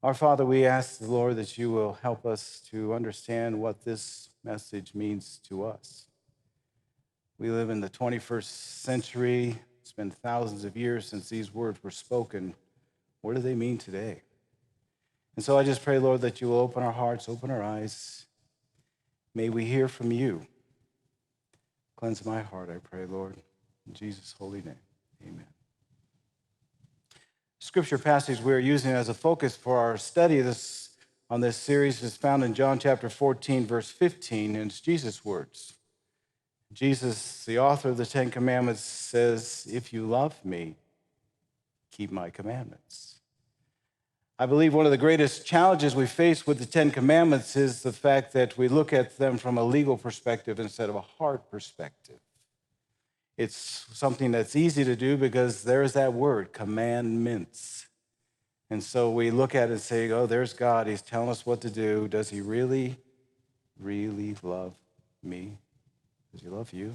Our Father, we ask the Lord that you will help us to understand what this message means to us. We live in the 21st century. It's been thousands of years since these words were spoken. What do they mean today? And so I just pray, Lord, that you will open our hearts, open our eyes. May we hear from you. Cleanse my heart, I pray, Lord. In Jesus' holy name, amen. Scripture passage we're using as a focus for our study on this series is found in John chapter 14, verse 15, and it's Jesus' words. Jesus, the author of the Ten Commandments, says, "If you love me, keep my commandments." I believe one of the greatest challenges we face with the Ten Commandments is the fact that we look at them from a legal perspective instead of a heart perspective. It's something that's easy to do because there's that word, commandments. And so we look at it and say, oh, there's God. He's telling us what to do. Does he really, really love me? Does he love you?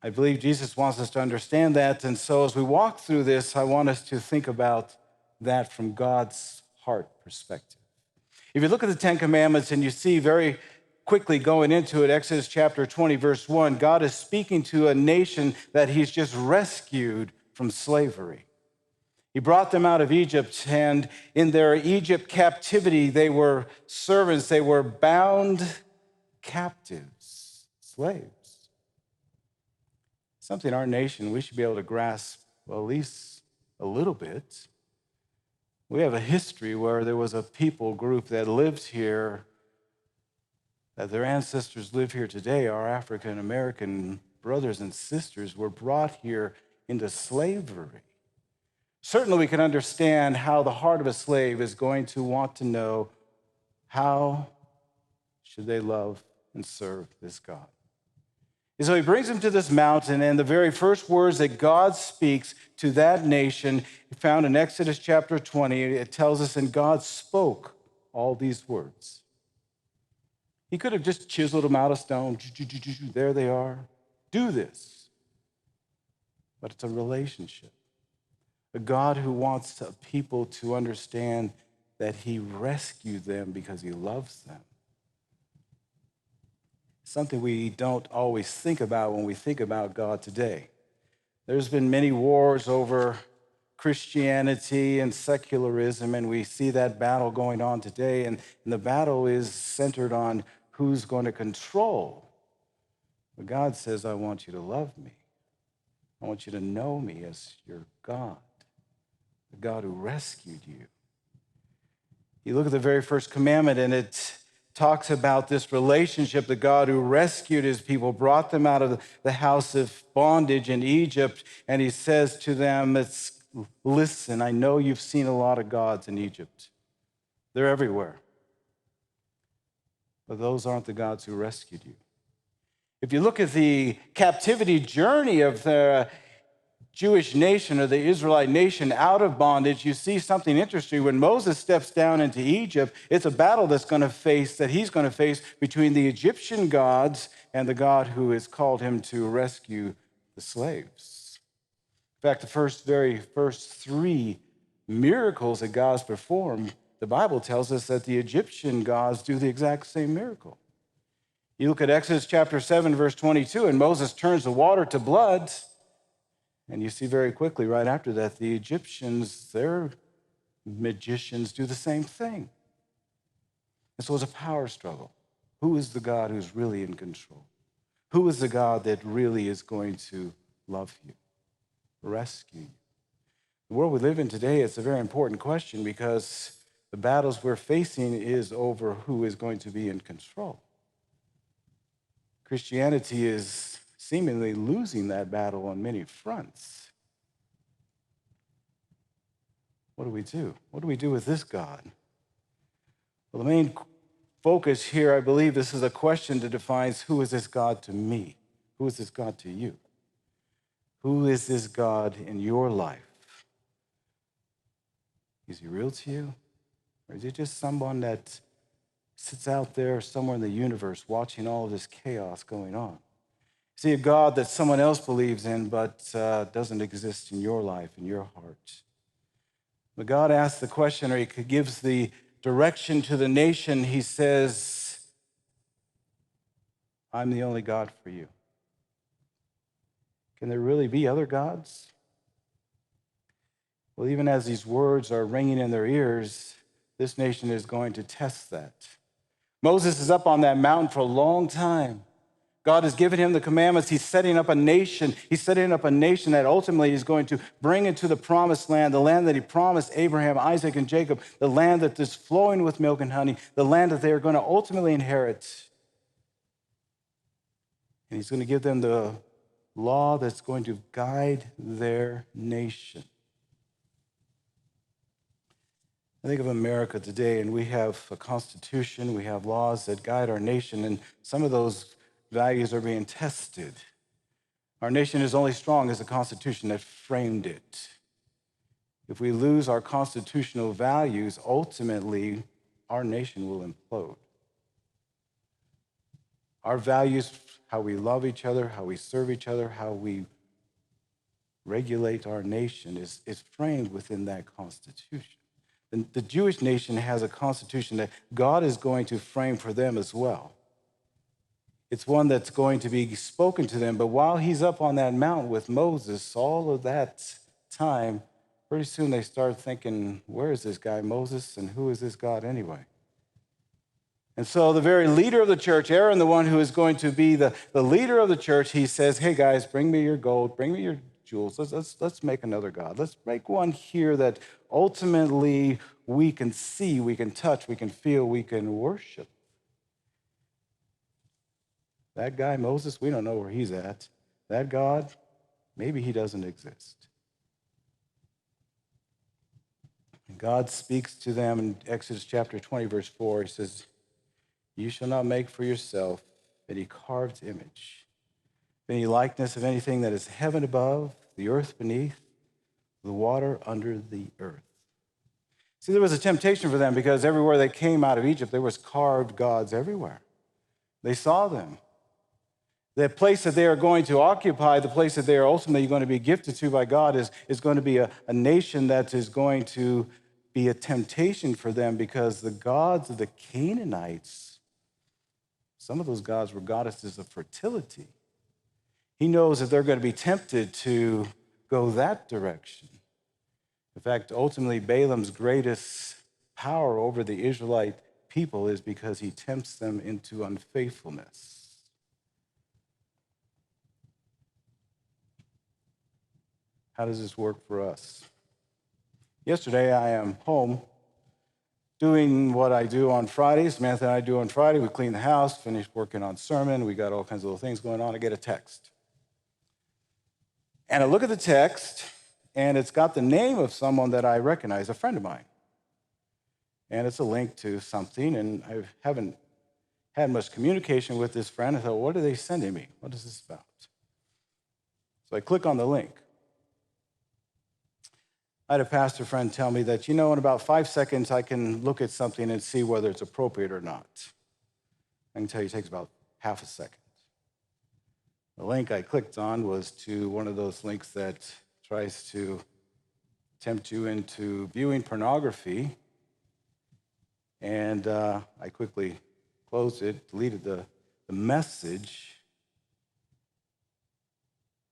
I believe Jesus wants us to understand that. And so as we walk through this, I want us to think about that from God's heart perspective. If you look at the Ten Commandments and you see very quickly going into it, Exodus chapter 20, verse 1, God is speaking to a nation that he's just rescued from slavery. He brought them out of Egypt, and in their Egypt captivity, they were servants, they were bound captives, slaves. Something our nation, we should be able to grasp, well, at least a little bit. We have a history where there was a people group that lived here, that their ancestors live here today. Our African American brothers and sisters were brought here into slavery. Certainly we can understand how the heart of a slave is going to want to know how should they love and serve this God. And so he brings them to this mountain, and the very first words that God speaks to that nation, found in Exodus chapter 20, it tells us, and God spoke all these words. He could have just chiseled them out of stone. There they are. Do this. But it's a relationship. A God who wants people to understand that he rescued them because he loves them. Something we don't always think about when we think about God today. There's been many wars over Christianity and secularism, and we see that battle going on today, and the battle is centered on who's going to control. But God says, I want you to love me. I want you to know me as your God, the God who rescued you. You look at the very first commandment, and it talks about this relationship, the God who rescued his people, brought them out of the house of bondage in Egypt, and he says to them, listen, I know you've seen a lot of gods in Egypt. They're everywhere. But those aren't the gods who rescued you. If you look at the captivity journey of the Jewish nation or the Israelite nation out of bondage, you see something interesting. When Moses steps down into Egypt, it's a battle that he's going to face between the Egyptian gods and the God who has called him to rescue the slaves. In fact, the very first three miracles that God's performed, the Bible tells us that the Egyptian gods do the exact same miracle. You look at Exodus chapter 7, verse 22, and Moses turns the water to blood. And you see very quickly right after that, the Egyptians, their magicians do the same thing. And so it's a power struggle. Who is the God who's really in control? Who is the God that really is going to love you, rescue you? The world we live in today, it's a very important question because the battles we're facing is over who is going to be in control. Christianity is seemingly losing that battle on many fronts. What do we do? What do we do with this God? Well, the main focus here, I believe this is a question that defines who is this God to me? Who is this God to you? Who is this God in your life? Is he real to you? Or is he just someone that sits out there somewhere in the universe watching all of this chaos going on? See a God that someone else believes in but doesn't exist in your life, in your heart. But God asks the question, or he gives the direction to the nation. He says, I'm the only God for you. Can there really be other gods? Well, even as these words are ringing in their ears, this nation is going to test that. Moses is up on that mountain for a long time. God has given him the commandments. He's setting up a nation. He's setting up a nation that ultimately is going to bring into the promised land, the land that he promised Abraham, Isaac, and Jacob, the land that is flowing with milk and honey, the land that they are going to ultimately inherit. And he's going to give them the law that's going to guide their nation. I think of America today, and we have a constitution, we have laws that guide our nation, and some of those values are being tested. Our nation is only strong as the Constitution that framed it. If we lose our constitutional values, ultimately, our nation will implode. Our values, how we love each other, how we serve each other, how we regulate our nation is framed within that Constitution. And the Jewish nation has a constitution that God is going to frame for them as well. It's one that's going to be spoken to them. But while he's up on that mountain with Moses, all of that time, pretty soon they start thinking, where is this guy Moses and who is this God anyway? And so the very leader of the church, Aaron, the one who is going to be the leader of the church, he says, hey guys, bring me your gold, bring me your jewels. Let's make another God. Let's make one here that ultimately we can see, we can touch, we can feel, we can worship. That guy, Moses, we don't know where he's at. That God, maybe he doesn't exist. And God speaks to them in Exodus chapter 20, verse 4. He says, you shall not make for yourself any carved image, any likeness of anything that is heaven above, the earth beneath, the water under the earth. See, there was a temptation for them because everywhere they came out of Egypt, there was carved gods everywhere. They saw them. The place that they are going to occupy, the place that they are ultimately going to be gifted to by God is going to be a nation that is going to be a temptation for them because the gods of the Canaanites, some of those gods were goddesses of fertility. He knows that they're going to be tempted to go that direction. In fact, ultimately, Balaam's greatest power over the Israelite people is because he tempts them into unfaithfulness. How does this work for us? Yesterday, I am home doing what I do on Fridays. Samantha and I do on Friday. We clean the house, finish working on sermon. We got all kinds of little things going on. I get a text. And I look at the text, and it's got the name of someone that I recognize, a friend of mine. And it's a link to something, and I haven't had much communication with this friend. I thought, what are they sending me? What is this about? So I click on the link. I had a pastor friend tell me that, in about 5 seconds, I can look at something and see whether it's appropriate or not. I can tell you it takes about half a second. The link I clicked on was to one of those links that tries to tempt you into viewing pornography. And I quickly closed it, deleted the message,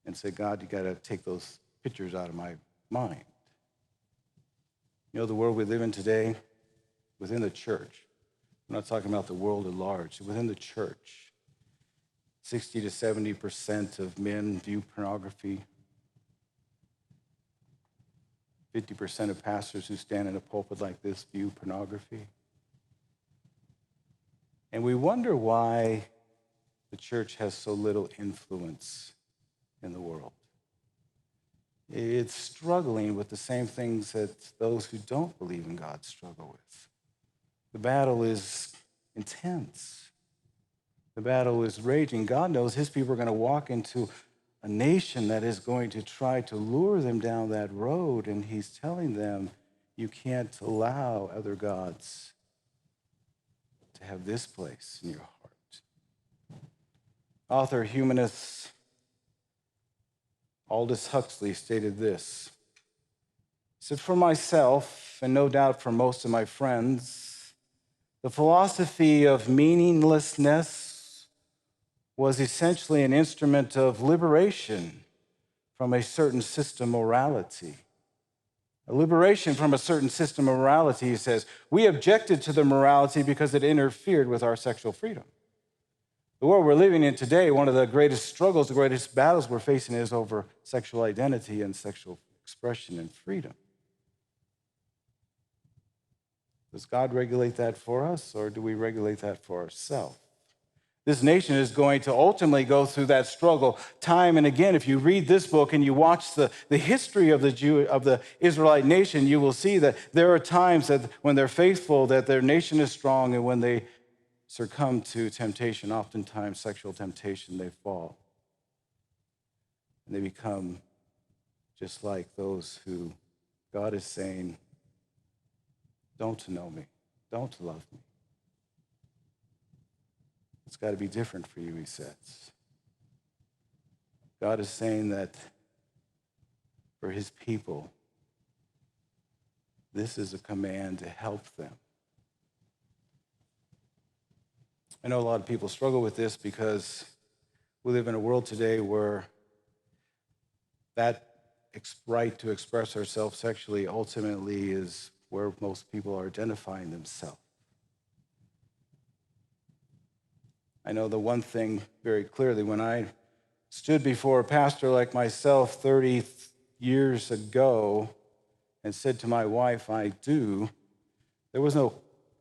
and said, God, you got to take those pictures out of my mind. The world we live in today, within the church, I'm not talking about the world at large, within the church, 60 to 70% of men view pornography. 50% of pastors who stand in a pulpit like this view pornography. And we wonder why the church has so little influence in the world. It's struggling with the same things that those who don't believe in God struggle with. The battle is intense. The battle is raging. God knows his people are going to walk into a nation that is going to try to lure them down that road, and he's telling them, you can't allow other gods to have this place in your heart. Author, humanist Aldous Huxley stated this. So for myself, and no doubt for most of my friends, the philosophy of meaninglessness was essentially an instrument of liberation from a certain system morality. A liberation from a certain system of morality, he says. We objected to the morality because it interfered with our sexual freedom. The world we're living in today, one of the greatest struggles, the greatest battles we're facing is over sexual identity and sexual expression and freedom. Does God regulate that for us, or do we regulate that for ourselves? This nation is going to ultimately go through that struggle time and again. If you read this book and you watch the history of the Israelite nation, you will see that there are times that when they're faithful, that their nation is strong, and when they succumb to temptation, oftentimes sexual temptation, they fall. And they become just like those who God is saying, don't know me, don't love me. It's got to be different for you, he says. God is saying that for his people, this is a command to help them. I know a lot of people struggle with this because we live in a world today where that right to express ourselves sexually ultimately is where most people are identifying themselves. I know the one thing very clearly, when I stood before a pastor like myself 30 years ago and said to my wife, I do, there was no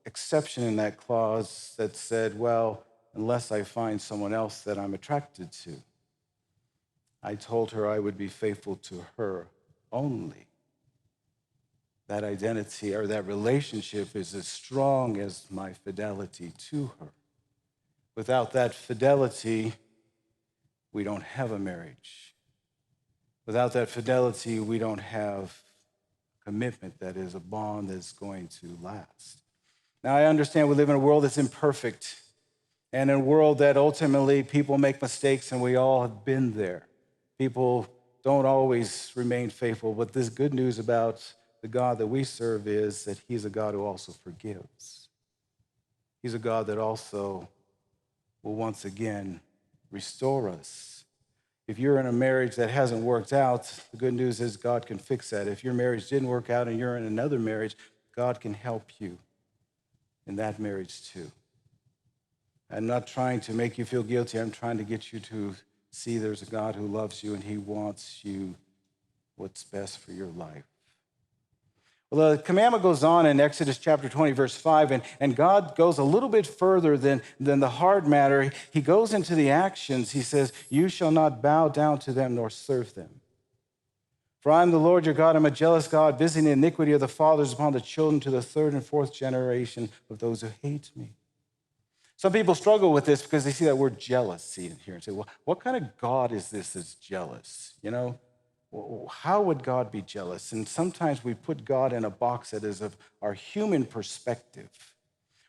exception in that clause that said, well, unless I find someone else that I'm attracted to. I told her I would be faithful to her only. That identity or that relationship is as strong as my fidelity to her. Without that fidelity, we don't have a marriage. Without that fidelity, we don't have commitment that is a bond that's going to last. Now, I understand we live in a world that's imperfect and in a world that ultimately people make mistakes, and we all have been there. People don't always remain faithful, but this good news about the God that we serve is that he's a God who also forgives. He's a God that also will once again restore us. If you're in a marriage that hasn't worked out, the good news is God can fix that. If your marriage didn't work out and you're in another marriage, God can help you in that marriage too. I'm not trying to make you feel guilty. I'm trying to get you to see there's a God who loves you and he wants you what's best for your life. Well, the commandment goes on in Exodus chapter 20, verse 5, and God goes a little bit further than the hard matter. He goes into the actions. He says, you shall not bow down to them nor serve them. For I am the Lord your God. I'm a jealous God, visiting the iniquity of the fathers upon the children to the third and fourth generation of those who hate me. Some people struggle with this because they see that word jealousy in here and say, well, what kind of God is this that's jealous? You know? How would God be jealous? And sometimes we put God in a box that is of our human perspective.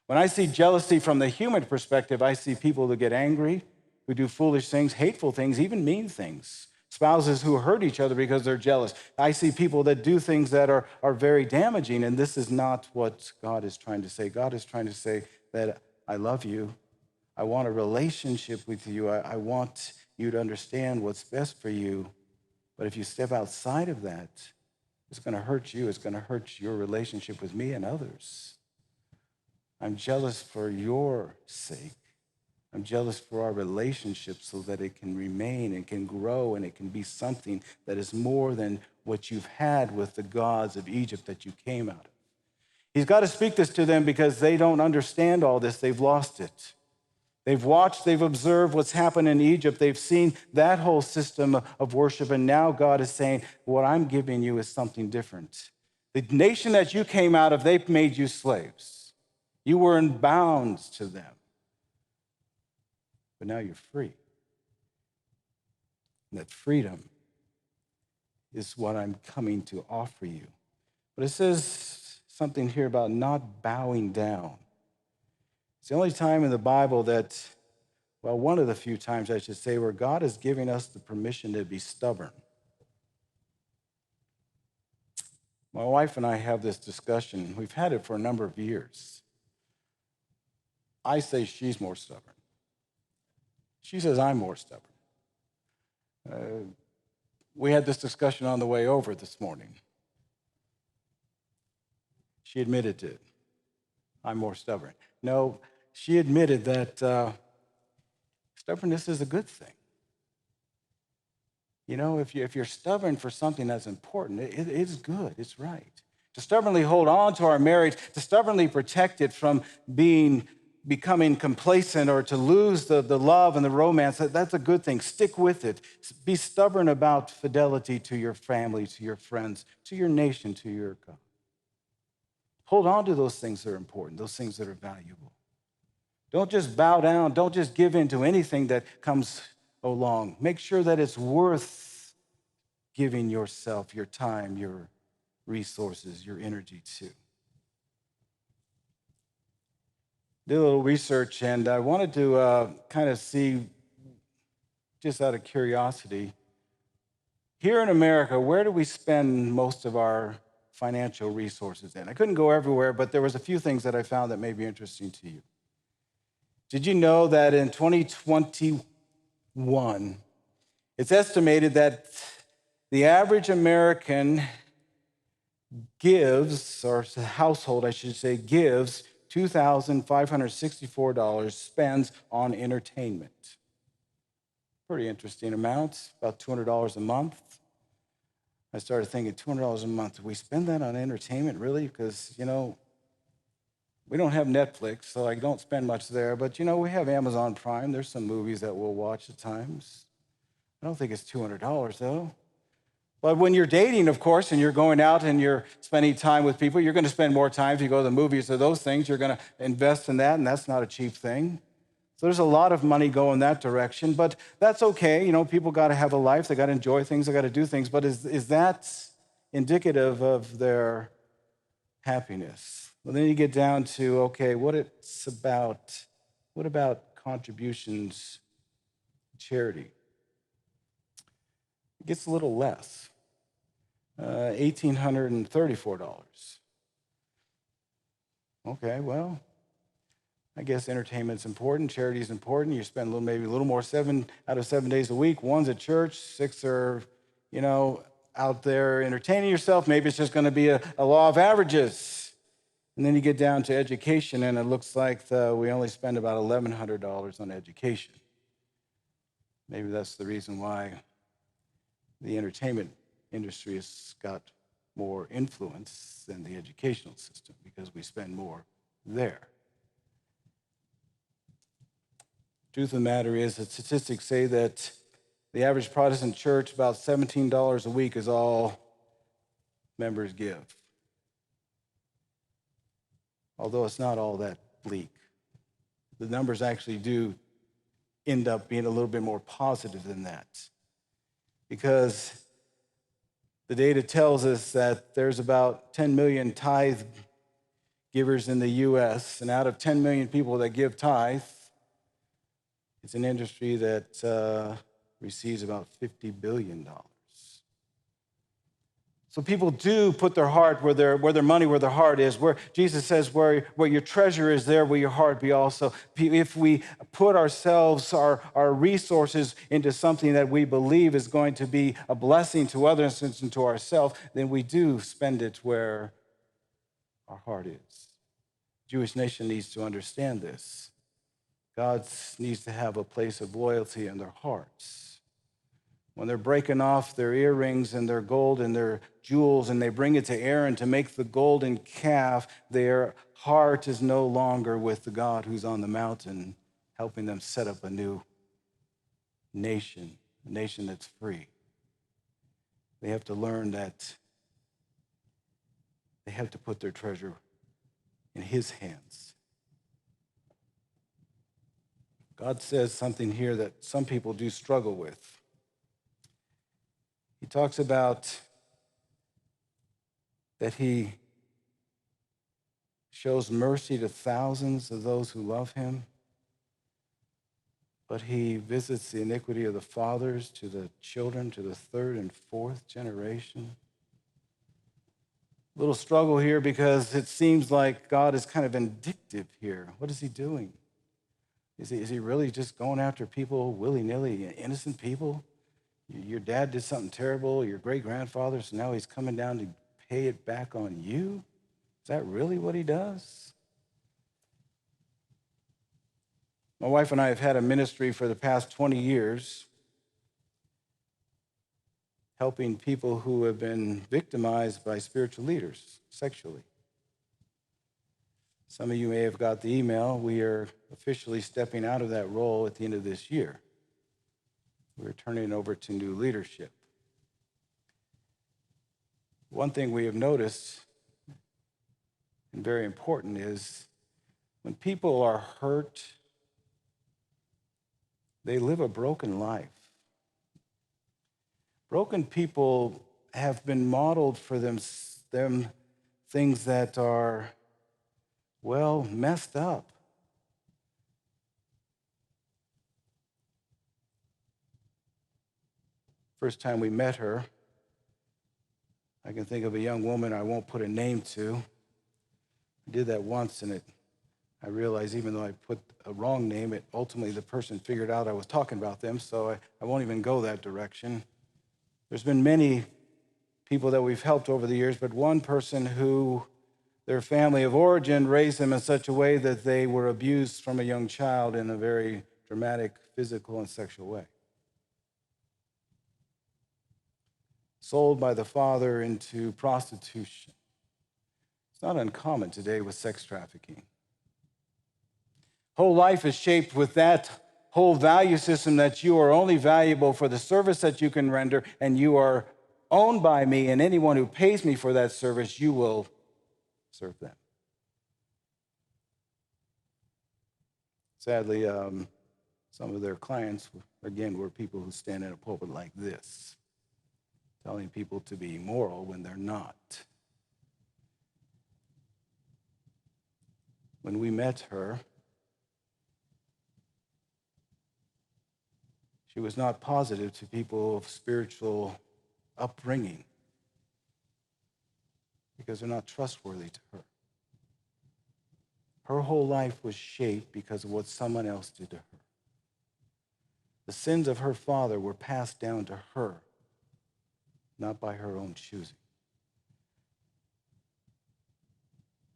When I see jealousy from the human perspective, I see people who get angry, who do foolish things, hateful things, even mean things. Spouses who hurt each other because they're jealous. I see people that do things that are very damaging, and this is not what God is trying to say. God is trying to say that I love you. I want a relationship with you. I want you to understand what's best for you. But if you step outside of that, it's going to hurt you. It's going to hurt your relationship with me and others. I'm jealous for your sake. I'm jealous for our relationship so that it can remain and can grow and it can be something that is more than what you've had with the gods of Egypt that you came out of. He's got to speak this to them because they don't understand all this. They've lost it. They've watched, they've observed what's happened in Egypt. They've seen that whole system of worship, and now God is saying, what I'm giving you is something different. The nation that you came out of, they've made you slaves. You were in bounds to them. But now you're free. And that freedom is what I'm coming to offer you. But it says something here about not bowing down. It's the only time in the Bible that, well, one of the few times I should say, where God is giving us the permission to be stubborn. My wife and I have this discussion. We've had it for a number of years. I say she's more stubborn. She says I'm more stubborn. We had this discussion on the way over this morning. She admitted to it. I'm more stubborn. No, she admitted that stubbornness is a good thing. You know, if you're stubborn for something that's important, it is good, it's right. To stubbornly hold on to our marriage, to stubbornly protect it from becoming complacent or to lose the love and the romance, that's a good thing. Stick with it. Be stubborn about fidelity to your family, to your friends, to your nation, to your God. Hold on to those things that are important, those things that are valuable. Don't just bow down. Don't just give in to anything that comes along. Make sure that it's worth giving yourself, your time, your resources, your energy to. Did a little research, and I wanted to kind of see, just out of curiosity, here in America, where do we spend most of our financial resources in? I couldn't go everywhere, but there was a few things that I found that may be interesting to you. Did you know that in 2021, it's estimated that the average American gives, or household, I should say, gives $2,564 spends on entertainment. Pretty interesting amount, about $200 a month. I started thinking, $200 a month, do we spend that on entertainment, really? Because, you know, we don't have Netflix, so I don't spend much there. But, you know, we have Amazon Prime. There's some movies that we'll watch at times. I don't think it's $200, though. But when you're dating, of course, and you're going out and you're spending time with people, you're going to spend more time if you go to the movies or those things. You're going to invest in that, and that's not a cheap thing. So there's a lot of money going that direction, but that's okay. You know, people got to have a life. They got to enjoy things. They got to do things. But is that indicative of their happiness? Well, then you get down to, okay, what about contributions to charity? It gets a little less, $1,834. Okay, well, I guess entertainment's important, charity's important. You spend maybe a little more 7 out of 7 days a week. 1's at church, 6 are, you know, out there entertaining yourself. Maybe it's just going to be a law of averages. And then you get down to education, and it looks like we only spend about $1,100 on education. Maybe that's the reason why the entertainment industry has got more influence than the educational system, because we spend more there. Truth of the matter is that statistics say that the average Protestant church, about $17 a week is all members give. Although it's not all that bleak. The numbers actually do end up being a little bit more positive than that. Because the data tells us that there's about 10 million tithe givers in the U.S., and out of 10 million people that give tithe, it's an industry that receives about $50 billion. So people do put their heart where their money, where their heart is. Where Jesus says, where your treasure is, there will your heart be also. If we put ourselves, our resources into something that we believe is going to be a blessing to others and to ourselves, then we do spend it where our heart is. The Jewish nation needs to understand this. God needs to have a place of loyalty in their hearts. When they're breaking off their earrings and their gold and their jewels and they bring it to Aaron to make the golden calf, their heart is no longer with the God who's on the mountain, helping them set up a new nation, a nation that's free. They have to learn that they have to put their treasure in his hands. God says something here that some people do struggle with. He talks about that he shows mercy to thousands of those who love him, but he visits the iniquity of the fathers to the children, to the third and fourth generation. Little struggle here because it seems like God is kind of vindictive here. What is he doing? Is he really just going after people willy-nilly, innocent people? Your dad did something terrible, your great-grandfather, so now he's coming down to pay it back on you? Is that really what he does? My wife and I have had a ministry for the past 20 years, helping people who have been victimized by spiritual leaders sexually. Some of you may have got the email. We are officially stepping out of that role at the end of this year. We're turning it over to new leadership. One thing we have noticed, and very important, is when people are hurt, they live a broken life. Broken people have been modeled for them things that are, well, messed up. First time we met her, I can think of a young woman I won't put a name to. I did that once, and I realized even though I put a wrong name, ultimately the person figured out I was talking about them, so I won't even go that direction. There's been many people that we've helped over the years, but one person who their family of origin raised them in such a way that they were abused from a young child in a very dramatic physical and sexual way. Sold by the father into prostitution. It's not uncommon today with sex trafficking. Whole life is shaped with that whole value system that you are only valuable for the service that you can render, and you are owned by me, and anyone who pays me for that service, you will serve them. Sadly, some of their clients, again, were people who stand in a pulpit like this, telling people to be moral when they're not. When we met her, she was not positive to people of spiritual upbringing because they're not trustworthy to her. Her whole life was shaped because of what someone else did to her. The sins of her father were passed down to her, not by her own choosing.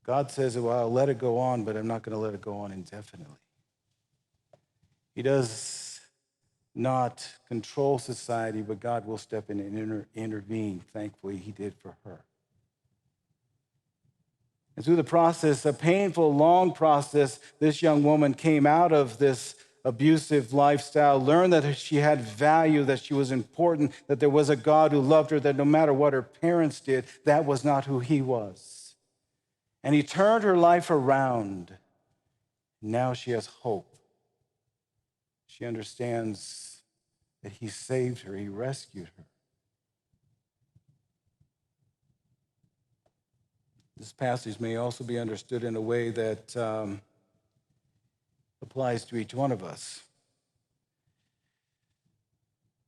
God says, well, I'll let it go on, but I'm not going to let it go on indefinitely. He does not control society, but God will step in and intervene. Thankfully, he did for her. And through the process, a painful, long process, this young woman came out of this abusive lifestyle, learned that she had value, that she was important, that there was a God who loved her, that no matter what her parents did, that was not who he was. And he turned her life around. Now she has hope. She understands that he saved her, he rescued her. This passage may also be understood in a way that applies to each one of us.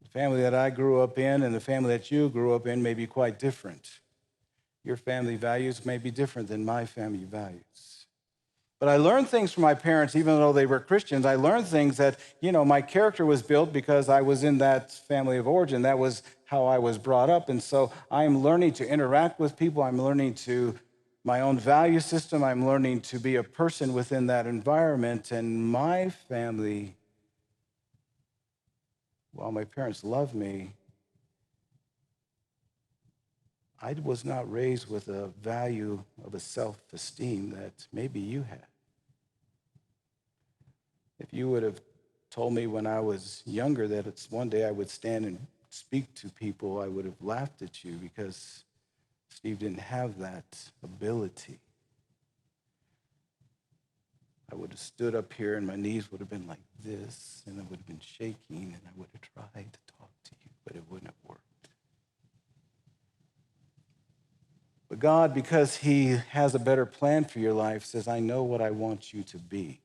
The family that I grew up in and the family that you grew up in may be quite different. Your family values may be different than my family values. But I learned things from my parents, even though they were Christians. I learned things that, my character was built because I was in that family of origin. That was how I was brought up. And so I'm learning to interact with people. I'm learning my own value system. I'm learning to be a person within that environment. And my family, while my parents loved me, I was not raised with a value of a self-esteem that maybe you had. If you would have told me when I was younger that one day I would stand and speak to people, I would have laughed at you because Steve didn't have that ability. I would have stood up here and my knees would have been like this, and I would have been shaking, and I would have tried to talk to you, but it wouldn't have worked. But God, because he has a better plan for your life, says, I know what I want you to be.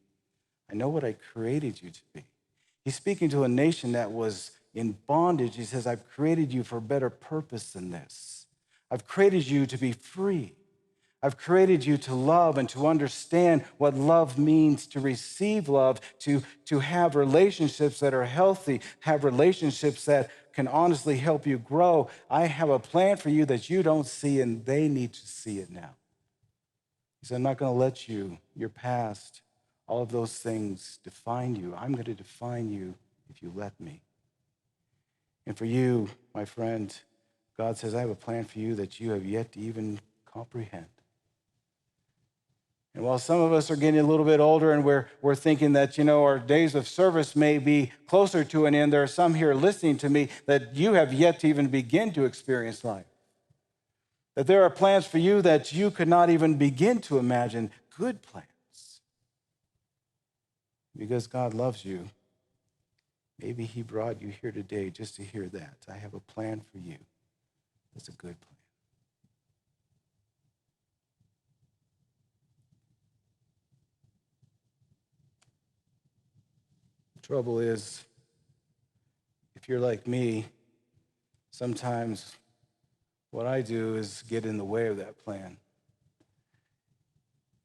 I know what I created you to be. He's speaking to a nation that was in bondage. He says, I've created you for a better purpose than this. I've created you to be free. I've created you to love and to understand what love means, to receive love, to have relationships that are healthy, have relationships that can honestly help you grow. I have a plan for you that you don't see, and they need to see it now. He said, I'm not going to let you, your past, all of those things define you. I'm going to define you if you let me. And for you, my friend, God says, I have a plan for you that you have yet to even comprehend. And while some of us are getting a little bit older and we're thinking that, our days of service may be closer to an end, there are some here listening to me that you have yet to even begin to experience life. That there are plans for you that you could not even begin to imagine, good plans. Because God loves you, maybe he brought you here today just to hear that. I have a plan for you. That's a good plan. The trouble is, if you're like me, sometimes what I do is get in the way of that plan.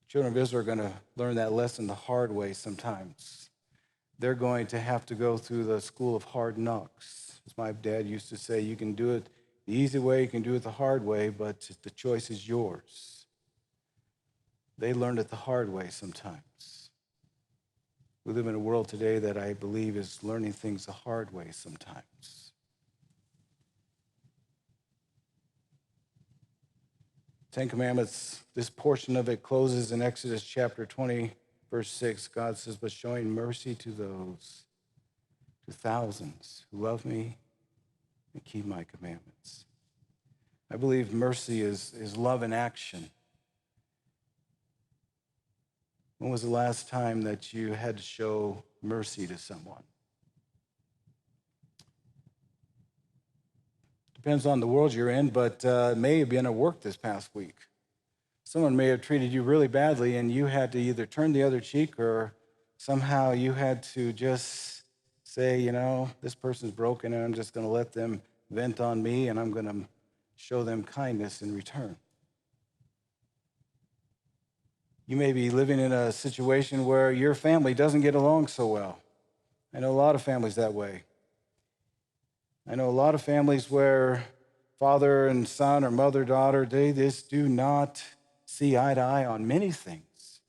Children of Israel are going to learn that lesson the hard way sometimes. They're going to have to go through the school of hard knocks. As my dad used to say, you can do it the easy way, you can do it the hard way, but the choice is yours. They learned it the hard way sometimes. We live in a world today that I believe is learning things the hard way sometimes. Ten Commandments, this portion of it closes in Exodus chapter 20, verse 6. God says, but showing mercy to those, to thousands who love me and keep my commandments. I believe mercy is love in action. When was the last time that you had to show mercy to someone? Depends on the world you're in, but it may have been at work this past week. Someone may have treated you really badly, and you had to either turn the other cheek or somehow you had to just say, this person's broken, and I'm just going to let them vent on me, and I'm going to show them kindness in return. You may be living in a situation where your family doesn't get along so well. I know a lot of families that way. I know a lot of families where father and son or mother, daughter, they just do not see eye to eye on many things.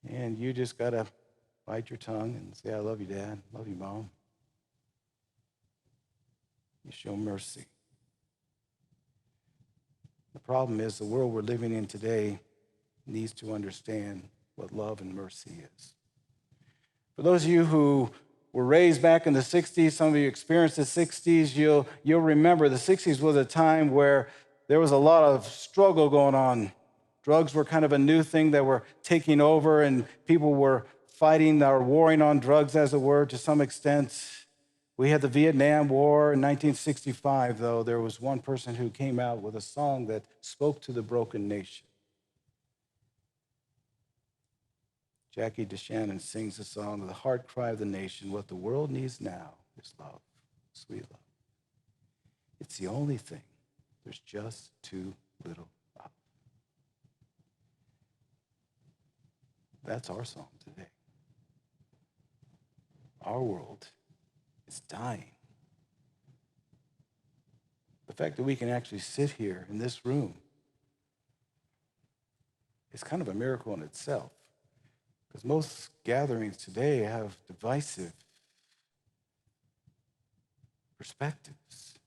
And you just got to bite your tongue and say, I love you, Dad. Love you, Mom. You show mercy. The problem is the world we're living in today needs to understand what love and mercy is. For those of you who were raised back in the 60s, some of you experienced the 60s, you'll remember the 60s was a time where there was a lot of struggle going on. Drugs were kind of a new thing that were taking over, and people were fighting or warring on drugs, as it were, to some extent. We had the Vietnam War in 1965, though. There was one person who came out with a song that spoke to the broken nation. Jackie DeShannon sings the song, the heart cry of the nation. What the world needs now is love, sweet love. It's the only thing. There's just too little of. That's our song today. Our world is dying. The fact that we can actually sit here in this room is kind of a miracle in itself. Because most gatherings today have divisive perspectives.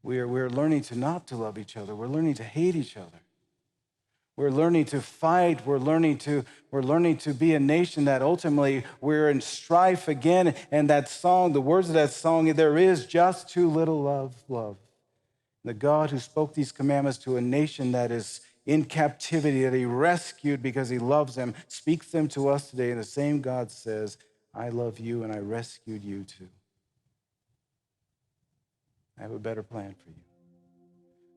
We're learning to not to love each other. We're learning to hate each other. We're learning to fight. We're learning to be a nation that ultimately we're in strife again. And that song, the words of that song, there is just too little love. The God who spoke these commandments to a nation that is in captivity, that he rescued because he loves them, speaks them to us today. And the same God says, I love you and I rescued you too. I have a better plan for you.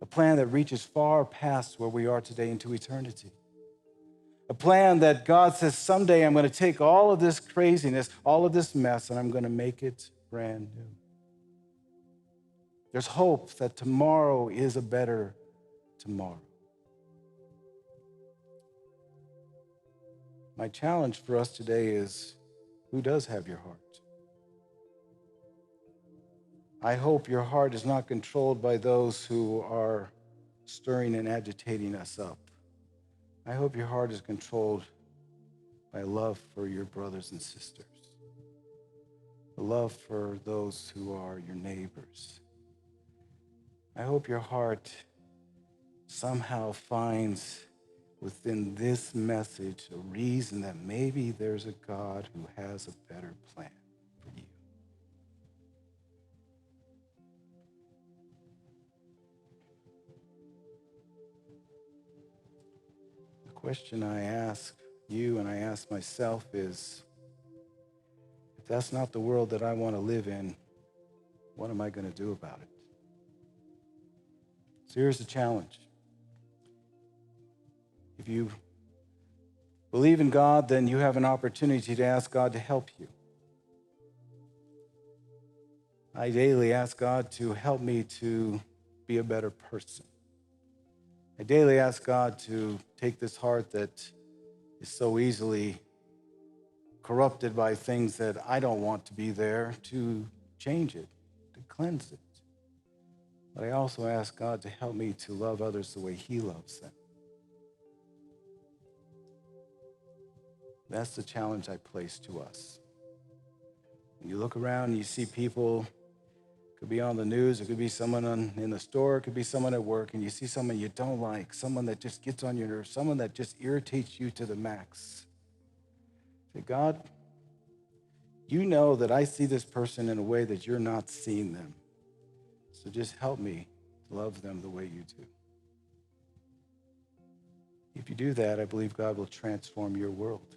A plan that reaches far past where we are today into eternity. A plan that God says, someday I'm going to take all of this craziness, all of this mess, and I'm going to make it brand new. There's hope that tomorrow is a better tomorrow. My challenge for us today is, who does have your heart? I hope your heart is not controlled by those who are stirring and agitating us up. I hope your heart is controlled by love for your brothers and sisters, a love for those who are your neighbors. I hope your heart somehow finds within this message a reason that maybe there's a God who has a better plan for you. The question I ask you and I ask myself is, if that's not the world that I want to live in, what am I going to do about it? So here's the challenge. If you believe in God, then you have an opportunity to ask God to help you. I daily ask God to help me to be a better person. I daily ask God to take this heart that is so easily corrupted by things that I don't want to be there, to change it, to cleanse it. But I also ask God to help me to love others the way He loves them. That's the challenge I place to us. When you look around and you see people, it could be on the news, it could be someone in the store, it could be someone at work, and you see someone you don't like, someone that just gets on your nerves, someone that just irritates you to the max. Say, God, you know that I see this person in a way that you're not seeing them. So just help me to love them the way you do. If you do that, I believe God will transform your world.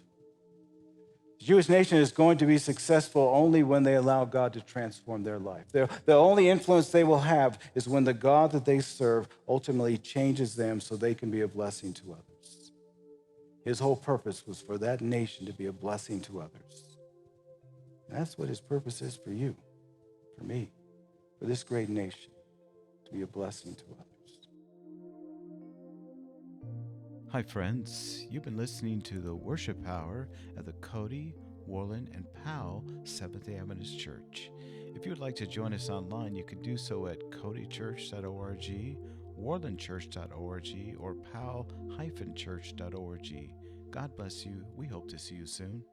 The Jewish nation is going to be successful only when they allow God to transform their life. The only influence they will have is when the God that they serve ultimately changes them so they can be a blessing to others. His whole purpose was for that nation to be a blessing to others. And that's what his purpose is for you, for me, for this great nation, to be a blessing to others. Hi, friends. You've been listening to the worship hour at the Cody, Worland, and Powell Seventh-day Adventist Church. If you would like to join us online, you can do so at codychurch.org, worlandchurch.org, or powell-church.org. God bless you. We hope to see you soon.